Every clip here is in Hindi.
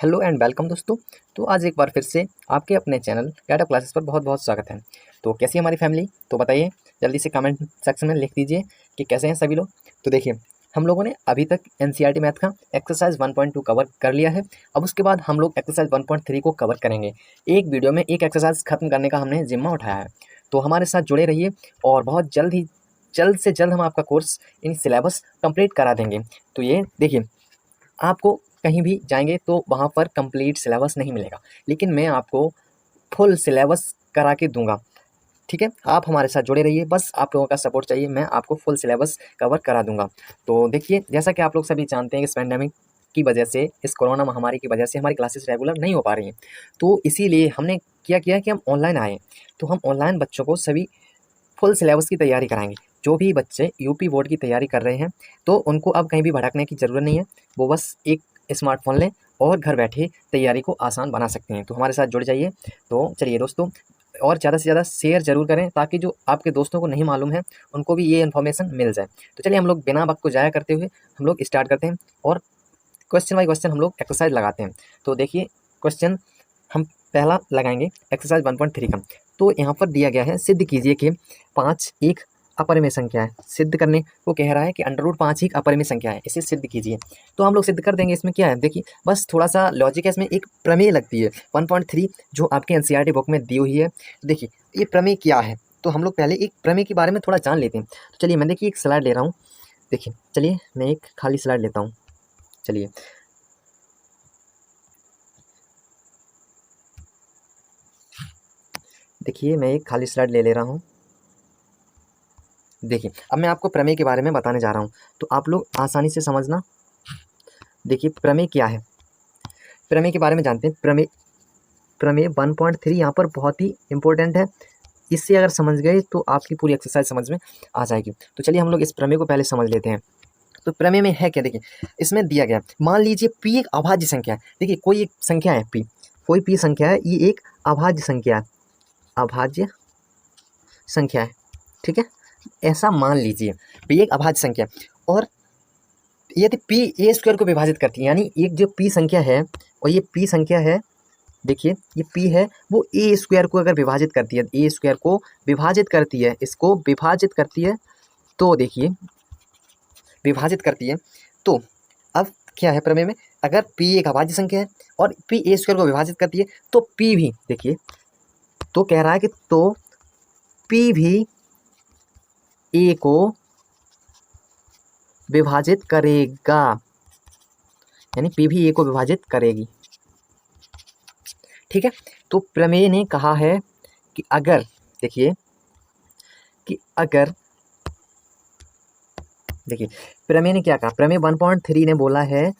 हेलो एंड वेलकम दोस्तों। तो आज एक बार फिर से आपके अपने चैनल डाटा क्लासेस पर बहुत बहुत स्वागत है। तो कैसी है हमारी फैमिली, तो बताइए जल्दी से कमेंट सेक्शन में लिख दीजिए कि कैसे हैं सभी लोग। तो देखिए, हम लोगों ने अभी तक एनसीईआरटी मैथ का एक्सरसाइज 1.2 कवर कर लिया है। अब उसके बाद हम लोग एक्सरसाइज 1.3 को कवर करेंगे। एक वीडियो में एक एक्सरसाइज खत्म करने का हमने जिम्मा उठाया है। तो हमारे साथ जुड़े रहिए और बहुत जल्द से जल्द हम आपका कोर्स इन सिलेबस कंप्लीट करा देंगे। तो ये देखिए, आपको कहीं भी जाएंगे तो वहाँ पर कंप्लीट सिलेबस नहीं मिलेगा, लेकिन मैं आपको फुल सिलेबस करा के दूंगा। ठीक है, आप हमारे साथ जुड़े रहिए, बस आप लोगों का सपोर्ट चाहिए, मैं आपको फुल सिलेबस कवर करा दूंगा। तो देखिए, जैसा कि आप लोग सभी जानते हैं, इस पैंडेमिक की वजह से, इस कोरोना महामारी की वजह से हमारी क्लासेस रेगुलर नहीं हो पा रही हैं। तो इसीलिए हमने क्या किया कि हम ऑनलाइन आए। तो हम ऑनलाइन बच्चों को सभी फुल सिलेबस की तैयारी कराएंगे। जो भी बच्चे यूपी बोर्ड की तैयारी कर रहे हैं तो उनको अब कहीं भी भटकने की ज़रूरत नहीं है। वो बस एक स्मार्टफोन लें और घर बैठे तैयारी को आसान बना सकते हैं। तो हमारे साथ जुड़ जाइए। तो चलिए दोस्तों, और ज़्यादा से ज़्यादा शेयर ज़रूर करें ताकि जो आपके दोस्तों को नहीं मालूम है उनको भी ये इन्फॉर्मेशन मिल जाए। तो चलिए, हम लोग बिना वक्त को ज़ाया करते हुए हम लोग स्टार्ट करते हैं और क्वेश्चन बाई क्वेश्चन हम लोग एक्सरसाइज लगाते हैं। तो देखिए, क्वेश्चन हम पहला लगाएंगे एक्सरसाइज 1.3 का। तो यहाँ पर दिया गया है, सिद्ध कीजिए कि 5 एक अपरिमेय संख्या है। सिद्ध करने को कह रहा है कि √5 एक अपरिमेय संख्या है, इसे सिद्ध कीजिए। तो हम लोग सिद्ध कर देंगे। इसमें क्या है, देखिए बस थोड़ा सा लॉजिक है, इसमें एक प्रमेय लगती है 1.3 जो आपके एनसीईआरटी बुक में दी हुई है। देखिए ये प्रमेय क्या है, तो हम लोग पहले एक प्रमेय के बारे में थोड़ा जान लेते हैं। तो चलिए, मैं देखिए एक स्लाइड ले रहा हूँ। देखिए, चलिए मैं एक खाली स्लाइड लेता हूँ। चलिए, देखिए मैं एक खाली स्लाइड ले रहा हूँ। देखिए, अब मैं आपको प्रमेय के बारे में बताने जा रहा हूँ, तो आप लोग आसानी से समझना। देखिए प्रमेय क्या है, प्रमेय के बारे में जानते हैं। प्रमेय प्रमेय 1.3 यहाँ पर बहुत ही इंपॉर्टेंट है। इससे अगर समझ गए तो आपकी पूरी एक्सरसाइज समझ में आ जाएगी। तो चलिए हम लोग इस प्रमेय को पहले समझ लेते हैं। तो प्रमेय में है क्या, देखिए इसमें दिया गया, मान लीजिए p एक अभाज्य संख्या है। देखिए कोई एक संख्या है p, कोई p संख्या है, ये एक अभाज्य संख्या है, अभाज्य संख्या है। ठीक है, ऐसा मान लीजिए p एक अभाज्य संख्या है और यदि p a स्क्वायर को विभाजित करती है, यानी एक जो p संख्या है और ये p संख्या है, देखिए ये p है, वो a स्क्वायर को अगर विभाजित करती है, a स्क्वायर को विभाजित करती है, इसको विभाजित करती है, तो देखिए विभाजित करती है। तो अब क्या है प्रमेय में, अगर p एक अभाज्य संख्या है और p a स्क्वायर को विभाजित करती है तो p भी, देखिए तो कह रहा है कि तो p भी a को विभाजित करेगा, यानी p भी a को विभाजित करेगी। ठीक है, तो प्रमेय ने कहा है कि अगर, देखिए कि अगर, देखिए प्रमेय ने क्या कहा, प्रमेय 1.3 ने बोला है,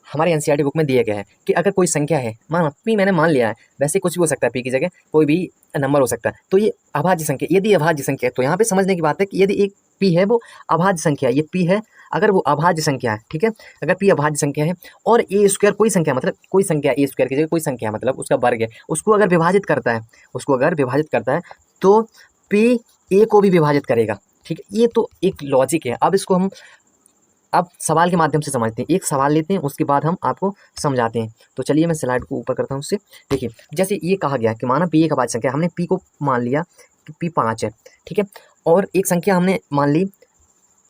हमारे एनसीईआरटी बुक में दिया गया है कि अगर कोई संख्या है, मान p मैंने मान लिया है, वैसे कुछ भी हो सकता है, p की जगह कोई भी नंबर हो सकता है, तो ये अभाज्य संख्या, यदि अभाज्य संख्या है तो यहाँ पे समझने की बात है कि यदि एक p है वो अभाज्य संख्या है, ये p है, अगर वो अभाज्य संख्या है, ठीक है, अगर p अभाज्य संख्या है और a स्क्वायर कोई संख्या, मतलब कोई संख्या a स्क्वायर की जगह कोई संख्या मतलब उसका वर्ग है, उसको अगर विभाजित करता है, उसको अगर विभाजित करता है तो p a को भी विभाजित करेगा। ठीक है, ये तो एक लॉजिक है। अब इसको हम अब सवाल के माध्यम से समझते हैं, एक सवाल लेते हैं, उसके बाद हम आपको समझाते हैं। तो चलिए मैं स्लाइड को ऊपर करता हूँ उससे। देखिए जैसे ये कहा गया कि माना p एक अभाज्य संख्या, हमने p को मान लिया कि p 5 है, ठीक है, और एक संख्या हमने मान ली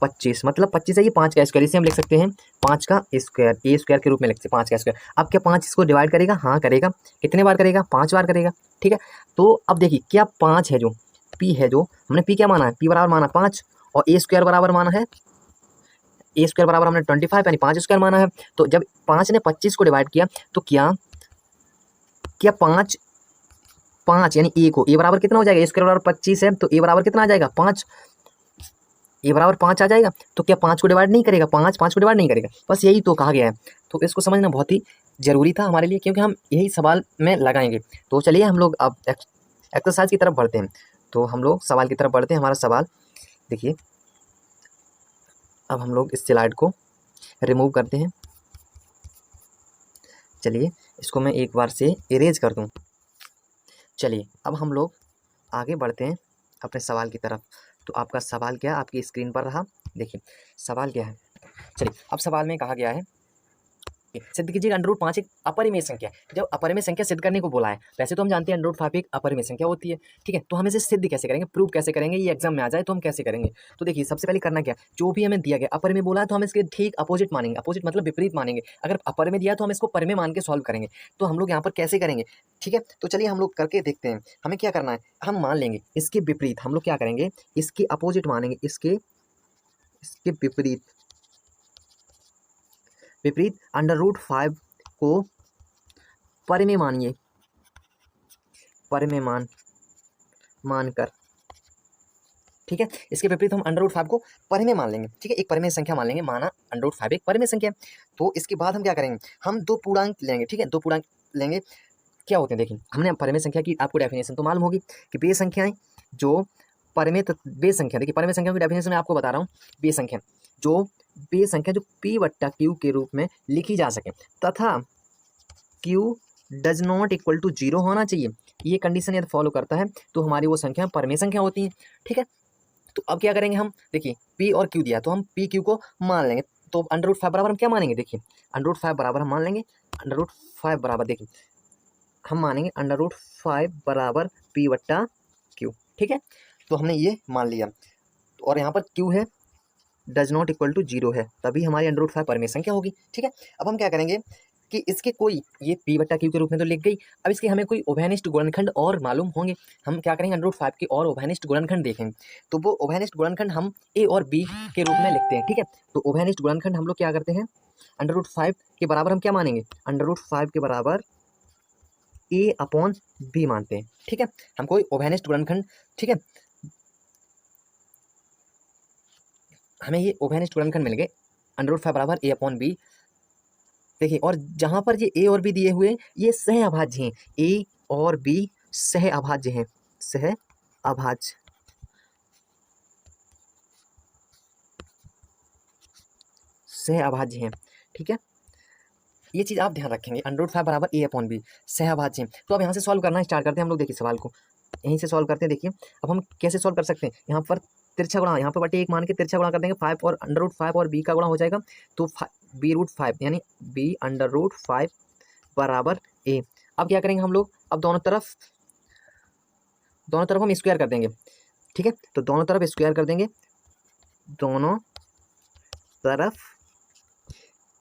25, मतलब 25 है, ये 5 का स्क्वायर, इसे हम लिख सकते हैं 5 का स्क्वायर, ए स्क्वायर के रूप में लिखते हैं 5 का स्क्वायर। अब क्या 5 इसको डिवाइड करेगा, हाँ करेगा। कितने बार करेगा, 5 बार करेगा। ठीक है, तो अब देखिए क्या 5 है, जो p है, जो हमने p क्या माना है, p बराबर माना 5 और a स्क्वायर बराबर माना है, ए स्क्वायर बराबर हमने 25 यानी 5 स्क्वायर माना है। तो जब 5 ने 25 को डिवाइड किया तो क्या क्या 5 5 यानी ए को, ए बराबर कितना हो जाएगा, ए स्क्वायर बराबर 25 है तो ए बराबर कितना आ जाएगा 5, ए बराबर 5 आ जाएगा। तो क्या 5 को डिवाइड नहीं करेगा, 5 को डिवाइड नहीं करेगा, बस यही तो कहा गया है। तो इसको समझना बहुत ही ज़रूरी था हमारे लिए, क्योंकि हम यही सवाल में लगाएंगे। तो चलिए हम लोग अब एक्सरसाइज की तरफ बढ़ते हैं। तो हम लोग सवाल की तरफ बढ़ते हैं। हमारा सवाल देखिए, अब हम लोग इस स्लाइड को रिमूव करते हैं। चलिए इसको मैं एक बार से इरेज कर दूं। चलिए अब हम लोग आगे बढ़ते हैं अपने सवाल की तरफ। तो आपका सवाल क्या आपकी स्क्रीन पर रहा, देखिए सवाल क्या है। चलिए अब सवाल में कहा गया है सिद्ध कीजिएगा अंडर रूट 5 एक अपरिमेय संख्या है। जब अपरिमेय संख्या सिद्ध करने को बोला है, वैसे तो हम जानते हैं अंडर रूट 5 एक अपरिमेय संख्या होती है, ठीक है। तो हम इसे सिद्ध कैसे करेंगे, प्रूव कैसे करेंगे, ये एग्जाम में आ जाए तो हम कैसे करेंगे। तो देखिए सबसे पहले करना क्या, जो भी हमें दिया गया अपरिमेय बोला है तो हम इसके ठीक अपोजिट मानेंगे, अपोजिट मतलब विपरीत मानेंगे। अगर अपरिमेय दिया तो हम इसको परिमेय मान के सॉल्व करेंगे। तो हम लोग यहाँ पर कैसे करेंगे, ठीक है। तो चलिए हम लोग करके देखते हैं। हमें क्या करना है, हम मान लेंगे इसके विपरीत, हम लोग क्या करेंगे, इसके अपोजिट मानेंगे, इसके विपरीत अंडर रूट 5 को परिमेय मानिए, परिमेय मानकर, ठीक है। इसके विपरीत हम अंडर रूट 5 को परिमेय मान लेंगे, ठीक है, एक परिमेय संख्या मान लेंगे। माना अंडर रूट 5 एक परिमेय संख्या। तो इसके बाद हम क्या करेंगे, हम दो पूर्णांक लेंगे, ठीक है, दो पूर्णांक लेंगे। क्या होते हैं देखिए, हमने परिमेय संख्या की आपको डेफिनेशन तो मालूम होगी कि वे संख्याएं जो परिमेय वे संख्या, देखिए परिमेय संख्या की डेफिनेशन मैं आपको बता रहा हूँ। वे संख्या जो P/Q के रूप में लिखी जा सके तथा Q does not equal to 0 होना चाहिए। ये कंडीशन यदि फॉलो करता है तो हमारी वो संख्या परिमेय संख्या होती है, ठीक है। तो अब क्या करेंगे हम, देखिए P और Q दिया तो हम P/Q को मान लेंगे। तो अंडर रूट 5 बराबर हम क्या मानेंगे, देखिए अंडर रूट 5 बराबर हम मान लेंगे, अंडर रूट 5 बराबर देखिए हम मानेंगे अंडर रूट 5 बराबर P/Q, ठीक है। तो हमने ये मान लिया और यहाँ पर Q है डज नॉट इक्वल टू 0 है, तभी हमारी अंडर रूट 5 परिमेय संख्या होगी, ठीक है। अब हम क्या करेंगे कि इसके कोई, ये P/Q के रूप में तो लिख गई, अब इसके हमें कोई उभयनिष्ठ गुणनखंड और मालूम होंगे। हम क्या करेंगे, अंडर रूट 5 के और उभयनिष्ठ गुणनखंड देखेंगे। तो वो उभयनिष्ठ गुणनखंड हम A और B के रूप में लिखते हैं, ठीक है। तो उभयनिष्ठ गुणनखंड हम लोग क्या करते हैं, अंडर रूट 5 के बराबर हम क्या मानेंगे, अंडर रूट 5 के बराबर A/B मानते हैं, ठीक है। हम कोई उभयनिष्ठ गुणनखंड, ठीक है, हमें ये उभयनिष्ठ गुणनखंड मिल गए अंडर रूट 5 बराबर A/B। देखिए और जहां पर ये A और B दिए हुए हैं ये सह अभाज्य हैं, A और B सह अभाज्य हैं, सह अभाज्य, सह अभाज्य हैं, ठीक है। ये चीज आप ध्यान रखेंगे, अंडर रूट 5 बराबर A/B सह अभाज्य हैं। तो अब यहाँ से सॉल्व करना स्टार्ट करते हैं हम लोग। देखिए सवाल को यहीं से सॉल्व करते हैं। देखिए अब हम कैसे सॉल्व कर सकते हैं, यहाँ पर तिरछा गुणा, यहाँ पर बटे 1 मान के तिरछा गुणा कर देंगे, 5 और अंडर रूट 5 और B का गुणा हो जाएगा। तो B√5 यानी B अंडर रूट 5 बराबर A। अब क्या करेंगे हम लोग, अब दोनों तरफ हम स्क्वायर कर देंगे, ठीक है। तो दोनों तरफ स्क्वायर कर देंगे, दोनों तरफ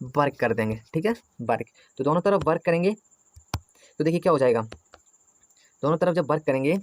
वर्क कर देंगे, ठीक है, वर्क। तो दोनों तरफ वर्क करेंगे तो देखिए क्या हो जाएगा, दोनों तरफ जब वर्क करेंगे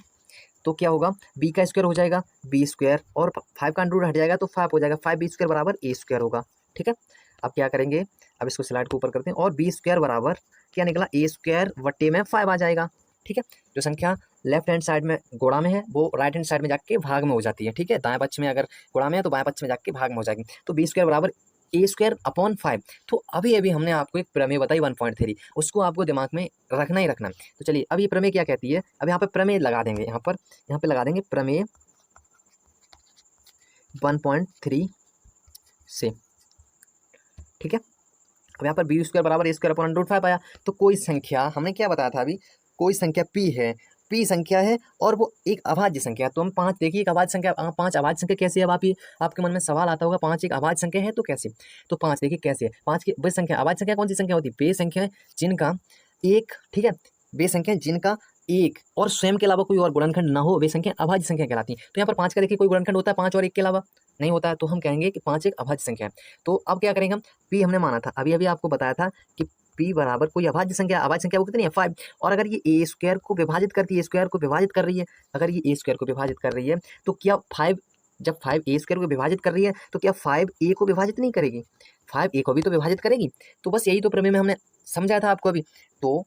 तो क्या होगा, B का स्क्वायर हो जाएगा B² और 5 का अंडर रूट हट जाएगा तो 5 हो जाएगा, 5B² बराबर A² होगा, ठीक है। अब क्या करेंगे, अब इसको स्लाइड को ऊपर करते हैं और B² बराबर क्या निकला, A² बटे में 5 आ जाएगा, ठीक है। जो संख्या लेफ्ट हैंड साइड में गुणा में है वो राइट हैंड साइड में जाके भाग में हो जाती है, ठीक है। दाएं पक्ष में अगर गुणा में है तो बाएं पक्ष में जाके भाग में हो जाएगी। तो B² बराबर A²/5। तो अभी हमने आपको एक प्रमेय बताई 1.3, उसको आपको दिमाग में रखना ही रखना। तो चलिए अब ये प्रमेय क्या कहती है, अब यहाँ पे प्रमेय लगा देंगे, यहाँ पे लगा देंगे प्रमेय 1.3 से, ठीक है। अब यहाँ पर B² बराबर A²/√5 आया। तो कोई संख्या, हमने क्या बताया था अभी, कोई संख्या P है, P संख्या है और वो एक अभाज्य संख्या है। तो हम 5, देखिए एक अभाज्य संख्या, 5 अभाज्य संख्या कैसे है। अब आप ये आपके मन में सवाल आता होगा 5 एक अभाज्य संख्या है तो कैसे। तो 5 देखिए कैसे है, 5 की वे संख्या, अभाज्य संख्या कौन सी संख्या होती है, वे संख्या जिनका एक, ठीक है, वे संख्या जिनका एक और स्वयं के अलावा कोई और गुणनखंड ना हो, वे संख्या अभाज्य संख्या कहलाती है। तो यहाँ पर 5 का देखिए कोई गुणनखंड होता है 5 और 1 के अलावा नहीं होता है, तो हम कहेंगे कि 5 एक अभाज्य संख्या है। तो अब क्या करेंगे हम, P हमने माना था, अभी आपको बताया था कि P बराबर कोई अभाज्य संख्या, अभाज्य संख्या वो कितनी है 5, और अगर ये A² को विभाजित करती है, A² को विभाजित कर रही है, अगर ये A² को विभाजित कर रही है तो क्या 5, जब 5 A² को विभाजित कर रही है तो क्या 5 A को विभाजित नहीं करेगी, 5 A को भी तो विभाजित करेगी। तो बस यही तो प्रमेय में हमने समझाया था आपको अभी। तो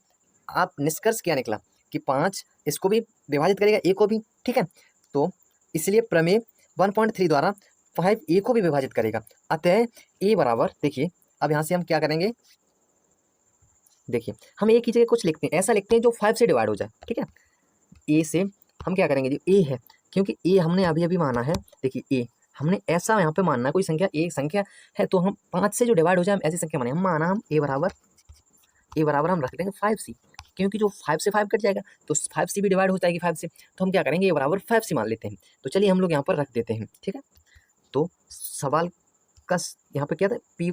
आप निष्कर्ष क्या निकला कि 5 इसको भी विभाजित करेगा, A को भी, ठीक है। तो इसलिए प्रमेय 1.3 द्वारा 5 A को भी विभाजित करेगा। अतः A बराबर, देखिए अब यहाँ से हम क्या करेंगे, देखिए हम A की जगह कुछ लिखते हैं, ऐसा लिखते हैं जो 5 से डिवाइड हो जाए, ठीक है। A से हम क्या करेंगे, जो A है, क्योंकि A हमने अभी माना है, देखिए A हमने ऐसा यहाँ पे मानना, कोई संख्या एक संख्या है तो हम 5 से जो डिवाइड हो जाए हम ऐसी संख्या माने, हम माना हम A बराबर हम रख देंगे 5C, क्योंकि जो 5 से 5 कट जाएगा तो 5C भी डिवाइड हो जाएगी 5 से, तो हम क्या करेंगे A बराबर 5C मान लेते हैं। तो चलिए हम लोग यहाँ पर रख देते हैं, ठीक है। तो सवाल का यहाँ पे क्या था, P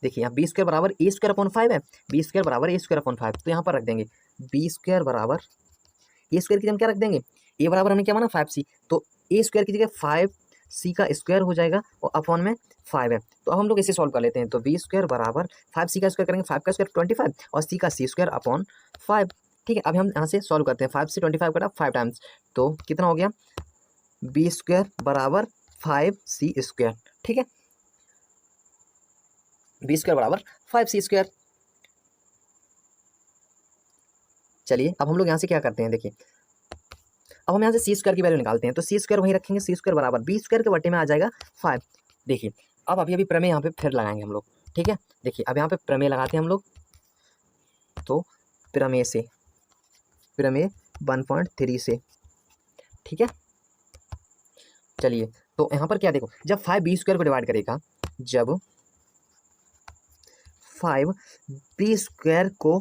देखिए यहाँ बी स्क्वायर बराबर ए स्क्वायर अपॉन 5 है, बी स्क्वायर बराबर ए स्क्वायर अपॉन 5, तो यहाँ पर रख देंगे बी स्क्वायर बराबर ए स्क्वायर की जगह क्या रख देंगे, ए बराबर हमें क्या माना 5c, तो ए स्क्वायर की जगह 5c का स्क्वायर हो जाएगा और अपॉन में 5 है। तो अब हम लोग इसे सॉल्व कर लेते हैं, तो बी स्क्वायर बराबर 5c का स्क्वायर करेंगे, 5 का स्क्वायर 25 और c का c स्क्वायर अपॉन 5। ठीक है, अभी हम यहाँ से सॉल्व करते हैं, 5 से 25 कटा 5 टाइम्स, तो कितना हो गया बी स्क्वायर बराबर 5c स्क्वायर। ठीक है, बी स्क्वायर बराबर 5c स्क्वायर। चलिए अब हम लोग यहाँ से क्या करते हैं, देखिए अब हम यहाँ से सी स्क्वायर की वैल्यू निकालते हैं, तो सी स्क्वायर वहीं रखेंगे, सी स्क्वायर बराबर बी स्क्वायर के बटे में आ जाएगा 5। देखिए अब अभी प्रमेय यहाँ पे फिर लगाएंगे हम लोग। ठीक है, देखिए अब यहाँ पे प्रमेय लगाते हैं हम लोग, तो प्रमेय 1.3 से। ठीक है, चलिए तो यहाँ पर क्या देखो, जब 5 बी स्क्वायर को डिवाइड करेगा, जब 5 बी स्क्वायर को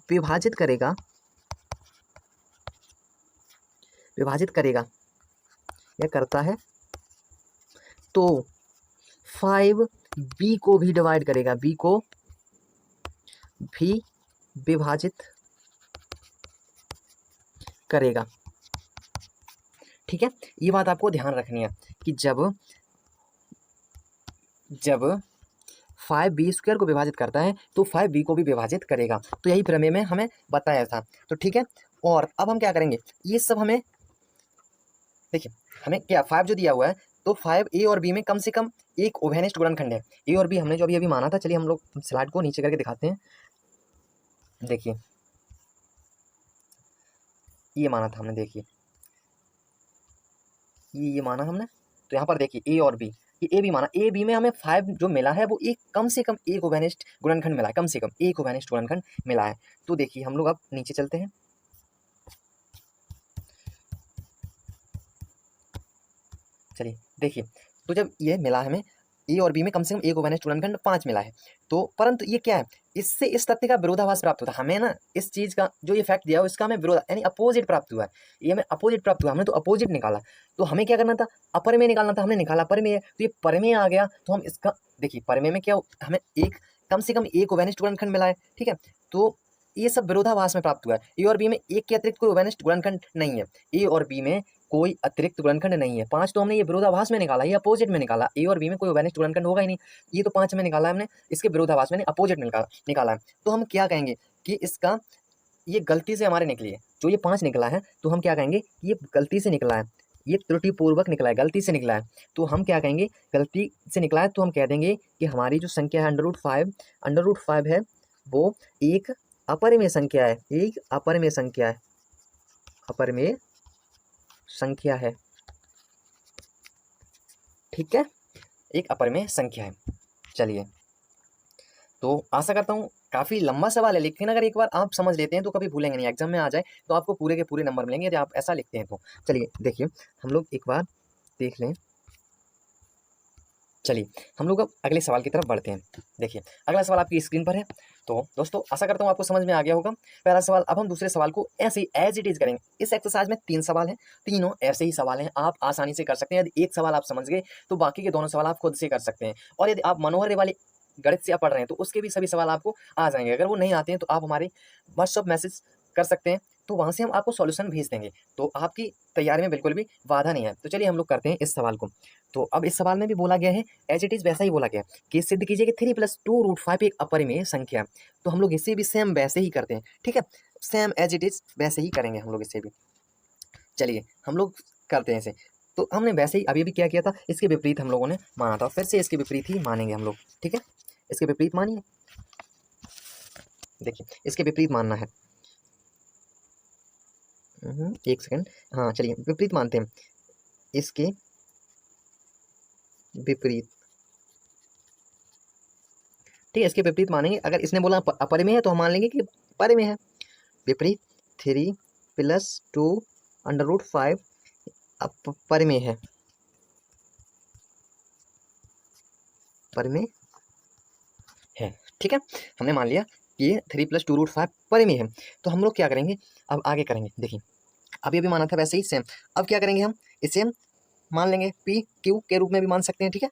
विभाजित करेगा या करता है, तो 5 बी को भी डिवाइड करेगा, बी को भी विभाजित करेगा। ठीक है, ये बात आपको ध्यान रखनी है कि जब 5 बी स्क्वायर को विभाजित करता है तो 5 बी को भी विभाजित करेगा, तो यही प्रमेय में हमें बताया था। तो ठीक है, और अब हम क्या करेंगे, ये सब हमें देखिए, हमें क्या 5 जो दिया हुआ है, तो 5 ए और बी में कम से कम एक ओवेनिस्ट गुणनखंड है, ए और बी हमने जो अभी माना था। चलिए हम लोग स्लाइड को नीचे करके दिखाते हैं। देखिए ये माना था हमने, देखिए ये माना हमने, तो यहाँ पर देखिए ए और बी, ये ए बी माना, ए बी में हमें 5 जो मिला है वो एक कम से कम एक ओवेनिस्ट गुणनखंड मिला है, कम से कम एक ओवेनिस्ट गुणनखंड मिला है। तो देखिए हम लोग अब नीचे चलते हैं, चलिए देखिए, तो जब ये मिला है हमें ए और बी में कम से कम एक ओवेनिस्ट गुणनखंड 5 मिला है, तो परंतु ये क्या है, इससे इस तथ्य का विरोधाभास प्राप्त होता है हमें ना, इस चीज का जो ये फैक्ट दिया है इसका हमें विरोध यानी अपोजिट प्राप्त हुआ है, ये हमें अपोजिट प्राप्त हुआ, हमने तो अपोजिट निकाला, तो हमें क्या करना था, अपरमेय निकालना था, हमने निकाला परमेय, तो ये परमेय आ गया, तो हम इसका देखिए परमेय में क्या हमें एक कम से कम एक ओवेनिस्ट गुणनखंड मिला है। ठीक है, तो ये सब विरोधाभास में प्राप्त हुआ है, ए और बी में एक के अतिरिक्त कोई ओवेनिस्ट गुणनखंड नहीं है, ए और बी में कोई अतिरिक्त गुणनखंड नहीं है। 5 तो हमने ये विरोधाभास में निकाला, ये अपोजिट में निकाला, ए और बी में कोई ओवेनिस्ट गुणनखंड होगा ही नहीं, ये तो 5 में निकाला हमने, इसके विरोधाभास में अपोजिट में निकाला है। तो हम क्या कहेंगे कि इसका ये गलती से हमारे निकली है, जो ये 5 निकला है, तो हम क्या कहेंगे ये गलती से निकला है, ये त्रुटिपूर्वक निकला है, गलती से निकला है, तो हम क्या कहेंगे गलती से निकला है, तो हम कह देंगे कि हमारी जो संख्या है √5 है, वो एक अपरिमेय संख्या है, एक अपरिमेय संख्या है, अपरिमेय संख्या है। ठीक है, एक अपरिमेय संख्या है। चलिए तो आशा करता हूँ, काफ़ी लंबा सवाल है, लेकिन अगर एक बार आप समझ लेते हैं तो कभी भूलेंगे नहीं, एग्जाम में आ जाए तो आपको पूरे के पूरे नंबर मिलेंगे यदि आप ऐसा लिखते हैं तो। चलिए देखिए हम लोग एक बार देख लें, चलिए हम लोग अब अगले सवाल की तरफ बढ़ते हैं। देखिए अगला सवाल आपकी स्क्रीन पर है, तो दोस्तों आशा करता हूँ आपको समझ में आ गया होगा पहला सवाल। अब हम दूसरे सवाल को ऐसे ही एज इट इज करेंगे। इस एक्सरसाइज में 3 सवाल हैं, तीनों ऐसे ही सवाल हैं, आप आसानी से कर सकते हैं। यदि एक सवाल आप समझ गए तो बाकी के दोनों सवाल आप खुद से कर सकते हैं, और यदि आप मनोहर वाले गणित से आप पढ़ रहे हैं तो उसके भी सभी सवाल आपको आ जाएंगे। अगर वो नहीं आते हैं तो आप हमारे व्हाट्सअप मैसेज कर सकते हैं, तो वहाँ से हम आपको सॉल्यूशन भेज देंगे, तो आपकी तैयारी में बिल्कुल भी बाधा नहीं है। तो चलिए हम लोग करते हैं इस सवाल को। तो अब इस सवाल में भी बोला गया है एज इट इज वैसा ही बोला गया है कि सिद्ध कीजिए कि 3 + 2√5 एक अपरिमेय संख्या। तो हम लोग इसे भी सेम वैसे ही करते हैं, ठीक है, सेम एज इट इज वैसे ही करेंगे हम लोग इसे भी। चलिए हम लोग करते हैं इसे। तो हमने वैसे ही अभी भी क्या किया था, इसके विपरीत हम लोगों ने माना था, फिर से इसके विपरीत ही मानेंगे हम लोग। ठीक है, इसके विपरीत मानिए, देखिए इसके विपरीत मानना है। एक सेकंड, हाँ चलिए विपरीत मानते हैं, इसके विपरीत। ठीक है, इसके विपरीत मानेंगे। अगर इसने बोला अपरिमेय है तो हम मान लेंगे कि परिमेय है। विपरीत 3 + 2√5 अपरिमेय है, परिमेय है। ठीक है, हमने मान लिया कि ये 3 + 2√5 परिमेय है। तो हम लोग क्या करेंगे, अब आगे करेंगे। देखिए अब ये भी माना था वैसे ही सेम। अब क्या करेंगे, हम इसे मान लेंगे पी क्यू के रूप में भी मान सकते हैं। ठीक है,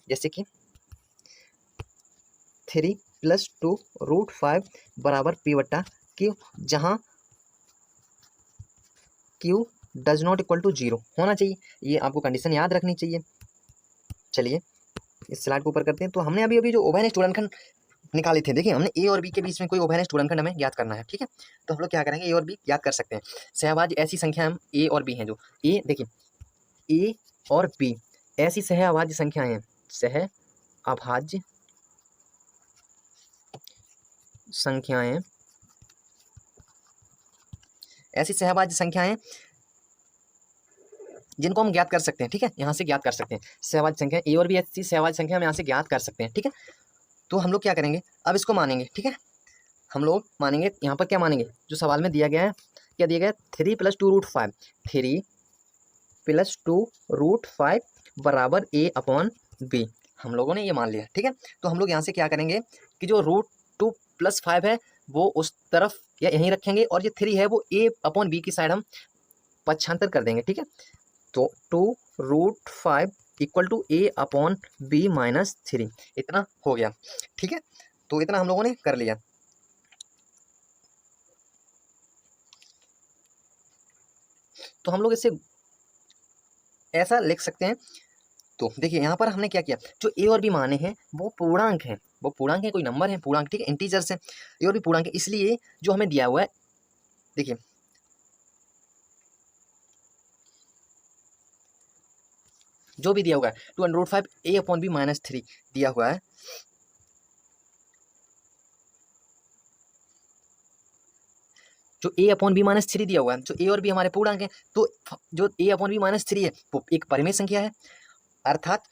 जैसे कि 3+2√5 बराबर P बट्टा Q, जहाँ Q does not equal to 0 होना चाहिए। ये आपको कंडीशन याद रखनी चाहिए। चलिए इस स्लाइड को ऊपर करते हैं। तो हमने अभी जो ओवेन स्टूडेंटखंड निकाले थे, देखिए हमने ए और बी के बीच में कोई ओवेन स्टूडेंटखंड हमें ज्ञात करना है, ठीक है। तो हम लोग क्या करेंगे, ए और बी ज्ञात कर सकते हैं। सहभाज्य ऐसी संख्या हम ए और बी हैं, जो ए देखिए ए और बी ऐसी सहअभाज्य संख्याएं हैं, सहअभाज्य संख्याएं, ऐसी सहअभाज्य संख्याएं जिनको हम ज्ञात कर सकते हैं, ठीक है, यहाँ से ज्ञात कर सकते हैं। सहअभाज्य संख्या ए और बी ऐसी सहअभाज्य संख्या हम यहाँ से ज्ञात कर सकते हैं, ठीक है। तो हम लोग क्या करेंगे, अब इसको मानेंगे, ठीक है। हम लोग मानेंगे यहाँ पर क्या मानेंगे, जो सवाल में दिया गया है, क्या दिया गया है, 3+2√5, 3+2√5 बराबर A/B। हम लोगों ने ये मान लिया, ठीक है। तो हम लोग यहाँ से क्या करेंगे कि जो √2+5 है वो उस तरफ या यहीं रखेंगे, और ये 3 है वो A/B की साइड हम पक्षांतर कर देंगे, ठीक है। तो 2√5 इक्वल टू A/B माइनस 3, इतना हो गया, ठीक है। तो इतना हम लोगों ने कर लिया। तो हम लोग इसे ऐसा लिख सकते हैं। तो देखिए यहाँ पर हमने क्या किया, जो ए और बी माने हैं वो पूर्णांक हैं, वो पूर्णांक है, कोई नंबर है, पूर्णांक, ठीक है, इंटीजर्स हैं। ए और बी पूर्णांक है, इसलिए जो हमें दिया हुआ है, देखिए जो भी दिया हुआ है 2√5 A/B माइनस 3 दिया हुआ है, जो A/B माइनस 3 दिया हुआ है, जो ए और बी हमारे पूर्णांक है, तो जो A/B माइनस 3 है वो एक परिमेय संख्या है। अर्थात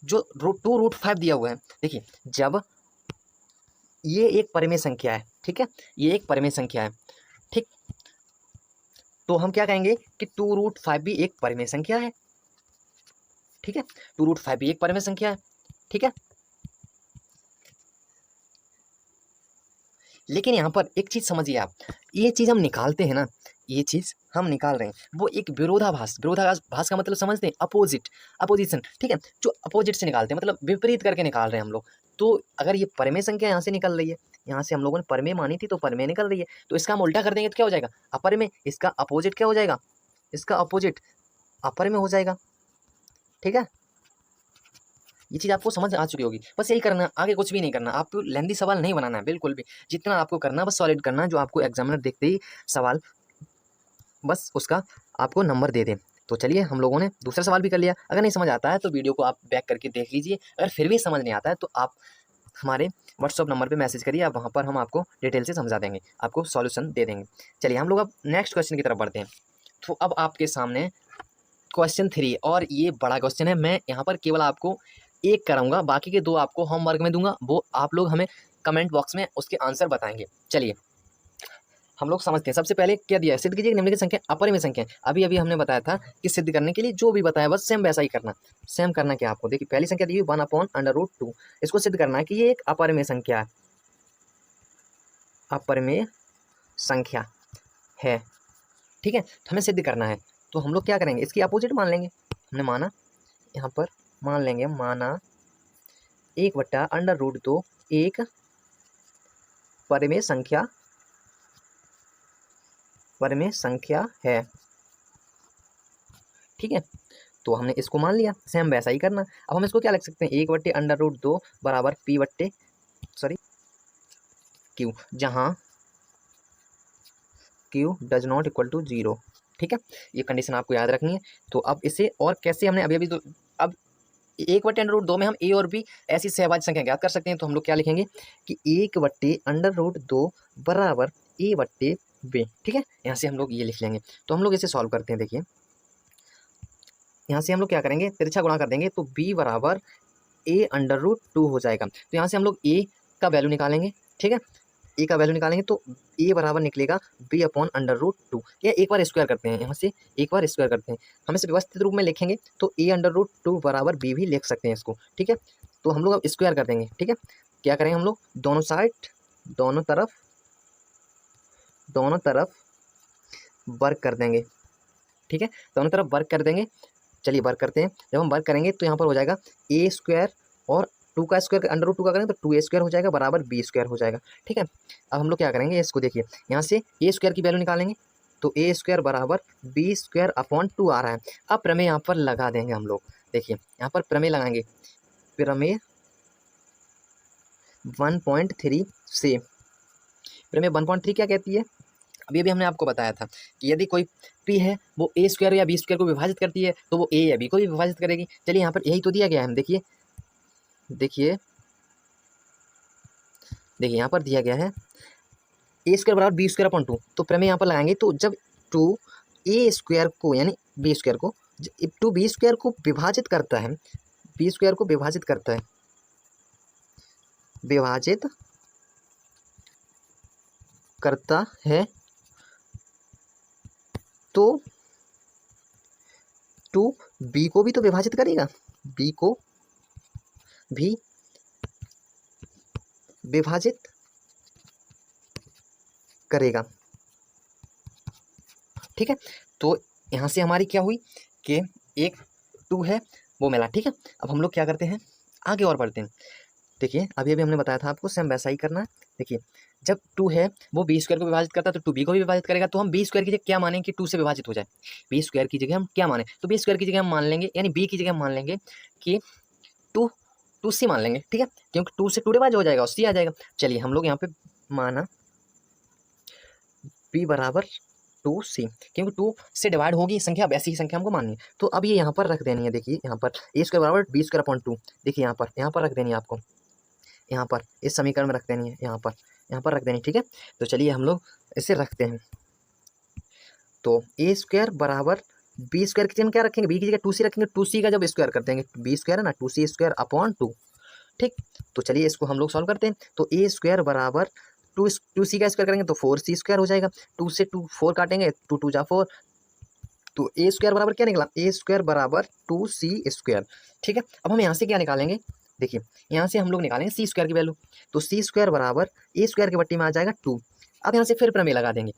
जो 2√5 दिया हुआ है, देखिए जब ये एक परिमेय संख्या है, ठीक है, ये एक परिमेय संख्या है, ठीक, तो हम क्या कहेंगे कि 2√5 भी एक परिमेय संख्या है, ठीक है, 2√5 भी एक परिमेय संख्या है, ठीक है। लेकिन यहाँ पर एक चीज समझिए आप, ये चीज हम निकालते हैं ना, ये चीज हम निकाल रहे हैं वो एक विरोधाभास का मतलब समझते हैं, अपोजिशन, ठीक है, जो अपोजिट से निकालते हैं, मतलब विपरीत करके निकाल रहे हैं हम लोग। तो अगर ये परिमेय संख्या यहाँ से निकल रही है, यहाँ से हम लोगों ने परिमेय मानी थी तो परिमेय निकल रही है, तो इसका हम उल्टा कर देंगे तो क्या हो जाएगा, अपरिमेय। इसका अपोजिट क्या हो जाएगा, इसका अपोजिट अपरिमेय हो जाएगा, ठीक है। ये चीज़ आपको समझ आ चुकी होगी। बस यही करना, आगे कुछ भी नहीं करना, आपको लेंथी सवाल नहीं बनाना है बिल्कुल भी। जितना आपको करना बस सॉलिड करना, जो आपको एग्जामिनर देखते ही सवाल बस उसका आपको नंबर दे दें। तो चलिए हम लोगों ने दूसरा सवाल भी कर लिया। अगर नहीं समझ आता है तो वीडियो को आप बैक करके देख लीजिए। अगर फिर भी समझ नहीं आता है तो आप हमारे व्हाट्सअप नंबर पे मैसेज करिए, आप वहाँ पर हम आपको डिटेल से समझा देंगे, आपको सॉल्यूशन दे देंगे। चलिए हम लोग अब नेक्स्ट क्वेश्चन की तरफ बढ़ते हैं। तो अब आपके सामने क्वेश्चन 3, और ये बड़ा क्वेश्चन है। मैं यहाँ पर केवल आपको एक कराऊंगा, बाकी के 2 आपको होमवर्क में दूंगा, वो आप लोग हमें कमेंट बॉक्स में उसके आंसर बताएंगे। चलिए हम लोग समझते हैं। सबसे पहले क्या दिया है, सिद्ध कीजिए कि निम्नलिखित संख्या अपरिमेय संख्या है। अभी हमने बताया था कि सिद्ध करने के लिए जो भी बताया बस सेम वैसा ही करना। सेम करना क्या आपको, देखिए पहली संख्या दी हुई 1/√2, इसको सिद्ध करना है कि ये एक अपरिमेय संख्या है, अपरिमेय संख्या है, ठीक है। तो हमें सिद्ध करना है, तो हम लोग क्या करेंगे, इसकी अपोजिट मान लेंगे। हमने माना, यहाँ पर मान लेंगे, माना 1/√2 एक परिमेय संख्या है, ठीक है। तो हमने इसको मान लिया, सेम वैसा ही करना। अब हम इसको क्या लिख सकते हैं, 1/√2 बराबर Q, जहाँ Q does not equal to 0, ठीक है। ये कंडीशन आपको याद रखनी है। तो अब इसे और कैसे हमने अभी तो अब 1/√2 में हम ए और बी ऐसी सहभाज्य संख्या ज्ञात कर सकते हैं। तो हम लोग क्या लिखेंगे कि 1/√2 बराबर A/B, ठीक है। यहाँ से हम लोग ये लिख लेंगे। तो हम लोग इसे सॉल्व करते हैं। देखिए यहाँ से हम लोग क्या करेंगे, तिरछा गुणा कर देंगे, तो B बराबर A/√2 हो जाएगा। तो यहाँ से हम लोग A का वैल्यू निकालेंगे, ठीक है, ए का वैल्यू निकालेंगे तो ए बराबर निकलेगा B/√2, या एक बार स्क्वायर करते हैं, यहाँ से एक बार स्क्वायर करते हैं। हम इसे व्यवस्थित रूप में लिखेंगे तो A/√2 बराबर B भी लिख सकते हैं इसको, ठीक है। तो हम लोग अब स्क्वायर कर देंगे, ठीक है। क्या करेंगे हम लोग, दोनों साइड दोनों तरफ वर्क कर देंगे, ठीक है, दोनों तरफ वर्क कर देंगे। चलिए वर्क करते हैं। जब हम वर्क करेंगे तो यहाँ पर हो जाएगा A² और टू का स्क्वायर अंडर रूट टू का करेंगे तो टू ए स्क्वायर हो जाएगा बराबर बी स्क्वायर हो जाएगा। ठीक है, अब हम लोग क्या करेंगे, इसको देखिए यहाँ से ए स्क्वायर की वैल्यू निकालेंगे तो ए स्क्वायर बराबर बी स्क्वायर अपॉन टू आ रहा है। अब प्रमेय यहाँ पर लगा देंगे हम लोग। देखिए यहाँ पर प्रमेय लगाएंगे, प्रमेय 1.3 से, प्रमेय 1.3 क्या कहती है, अभी हमने आपको बताया था कि यदि कोई पी है वो ए स्क्वायर या बी स्क्वायर को विभाजित करती है तो वो ए या बी को भी विभाजित करेगी। चलिए यहाँ पर यही तो दिया गया है, हम देखिए यहाँ पर दिया गया है ए स्क्वायर बराबर बी स्क्वायर अपॉन टू, तो प्रमेय यहाँ पर लगाएंगे तो जब टू ए स्क्वायर को यानी बी स्क्वायर को टू बी स्क्वायर को विभाजित करता है, बी स्क्वायर को विभाजित करता है, विभाजित करता है तो टू बी को भी तो विभाजित करेगा, बी को भी विभाजित करेगा। ठीक है, तो यहाँ से हमारी क्या हुई कि एक टू है वो मिला। ठीक है, अब हम लोग क्या करते हैं, आगे और बढ़ते हैं। देखिए अभी हमने बताया था आपको, सेम वैसा ही करना है। देखिए जब टू है वो बी स्क्वायर को विभाजित करता है तो टू बी को भी विभाजित करेगा, तो हम बी स्क्वायर की जगह क्या मानें कि टू से विभाजित हो जाए, बी स्क्वायर की जगह हम क्या माने, तो बी स्क्वायर की जगह हम मान लेंगे यानी बी की जगह हम मान लेंगे कि टू सी मान लेंगे। ठीक है, क्योंकि टू से टू डिवाइड हो जाएगा और सी आ जाएगा। चलिए हम लोग यहाँ पे माना बी बराबर टू सी, क्योंकि टू से डिवाइड होगी संख्या, अब ऐसी ही संख्या हमको माननी है, तो अब ये यहाँ पर रख देनी है। देखिए यहाँ पर ए स्क्वायर बराबर बी स्क्वायर अपॉन टू, देखिए यहाँ पर रख देनी है आपको, यहाँ पर इस समीकरण में रख देनी है, यहाँ पर रख देनी। ठीक है, तो चलिए हम लोग इसे रखते हैं, तो ए स्क्वायर बराबर बी स्क्वायर की जगह क्या रखेंगे, बी की जगह टू सी रखेंगे, टू सी का जब स्क्वायर कर देंगे बी स्क्वायर है ना, two C square upon two. ठीक, तो चलिए इसको हम लोग सॉल्व करते हैं, तो ए स्क्वायर बराबर टू सी का स्क्वायर करेंगे तो फोर सी स्क्वायर हो जाएगा, टू से टू फोर काटेंगे, टू टू जा फोर, तो ए स्क्वायर बराबर क्या निकला, ए स्क्वायर बराबर टू सी स्क्वायर। ठीक है, अब हम यहाँ से क्या निकालेंगे, देखिए यहाँ से हम लोग निकालेंगे सी स्क्वायर की वैल्यू, तो सी स्क्वायर बराबर ए स्क्वायर की बट्टी में आ जाएगा टू। अब यहाँ से फिर प्रमेय लगा देंगे,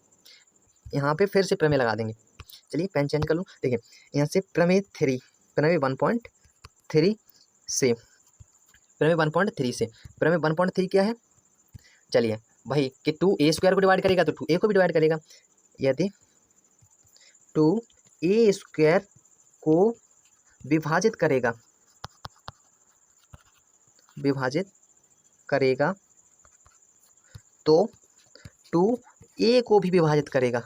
यहाँ पे फिर से प्रमेय लगा देंगे। चलिए पेन चेंज कर लूँ, देखिए यहाँ से प्रमेय 1.3 से, प्रमेय 1.3 से, प्रमेय 1.3 क्या है, चलिए भाई कि टू ए स्क्वायर को डिवाइड करेगा तो टू ए को भी डिवाइड करेगा, यदि टू ए स्क्वायर को विभाजित करेगा तो टू ए को भी विभाजित करेगा,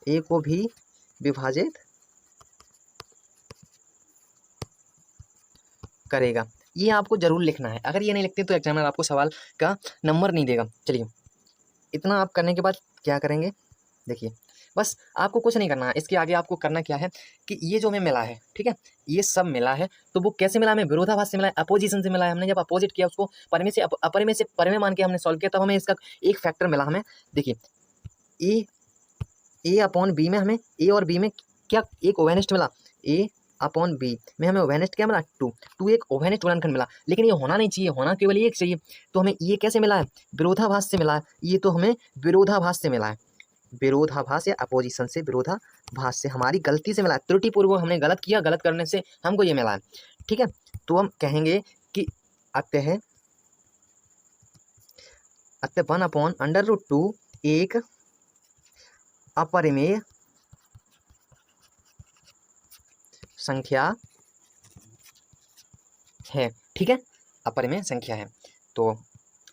ए को भी विभाजित करेगा। ये आपको जरूर लिखना है, अगर ये नहीं लिखते तो एग्जामिनर आपको सवाल का नंबर नहीं देगा। चलिए इतना आप करने के बाद क्या करेंगे, देखिए बस आपको कुछ नहीं करना है, इसके आगे आपको करना क्या है कि ये जो हमें मिला है, ठीक है, ये सब मिला है तो वो कैसे मिला, हमें विरोधाभास से मिला है, अपोजिशन से मिला है। हमने जब अपोजिट किया उसको परिमेय से परिमेय मान के हमने सॉल्व किया, तब हमें इसका एक फैक्टर मिला हमें। देखिए ए अपॉन बी में हमें ए और बी में क्या एक ओवेनिस्ट मिला, ए अपॉन बी में हमें ओवेनिस्ट क्या मिला, टू एक ओवेनिस्ट गुणनखंड मिला, लेकिन ये होना नहीं चाहिए, होना केवल एक चाहिए। तो हमें ये कैसे मिला है, विरोधाभास से मिला है, ये तो हमें विरोधाभास से मिला है, विरोधाभास या अपोजिशन से, विरोधाभास से हमारी गलती से मिला है, त्रुटिपूर्वक हमने गलत किया, गलत करने से हमको ये मिला है। ठीक है, तो हम कहेंगे कि अतः 1/√2 एक अपरिमेय संख्या है। ठीक है, अपरिमेय संख्या है। तो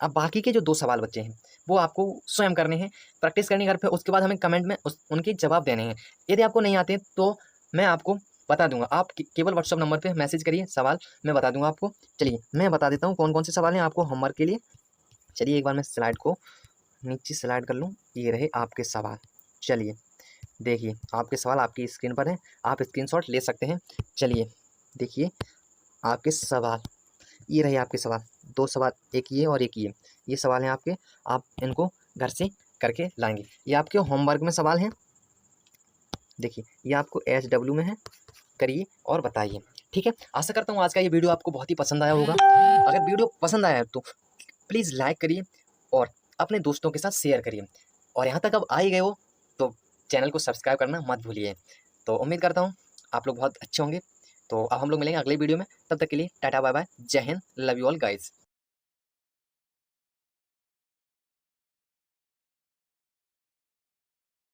अब बाकी के जो दो सवाल बचे हैं वो आपको स्वयं करने हैं, प्रैक्टिस करनी घर पे, उसके बाद हमें कमेंट में उनके जवाब देने हैं। यदि आपको नहीं आते तो मैं आपको बता दूंगा, आप केवल व्हाट्सअप नंबर पे मैसेज करिए, सवाल मैं बता दूंगा आपको। चलिए मैं बता देता हूँ कौन कौन से सवाल हैं आपको होमवर्क के लिए। चलिए एक बार मैं स्लाइड को नीचे स्लाइड कर लूँ, ये रहे आपके सवाल। चलिए देखिए आपके सवाल आपकी स्क्रीन पर है, आप स्क्रीनशॉट ले सकते हैं। चलिए देखिए आपके सवाल, ये रहे आपके सवाल, दो सवाल, एक ये और एक ये सवाल हैं आपके, आप इनको घर से करके लाएंगे। ये आपके होमवर्क में सवाल हैं, देखिए ये आपको HW में है, करिए और बताइए। ठीक है, आशा करता हूँ आज का ये वीडियो आपको बहुत ही पसंद आया होगा। अगर वीडियो पसंद आया तो प्लीज़ लाइक करिए और अपने दोस्तों के साथ शेयर करिए, और यहाँ तक अब आ ही गए हो तो चैनल को सब्सक्राइब करना मत भूलिए। तो उम्मीद करता हूँ आप लोग बहुत अच्छे होंगे। तो अब हम लोग मिलेंगे अगले वीडियो में, तब तक के लिए टाटा बाय बाय, जय Hind, love you all guys.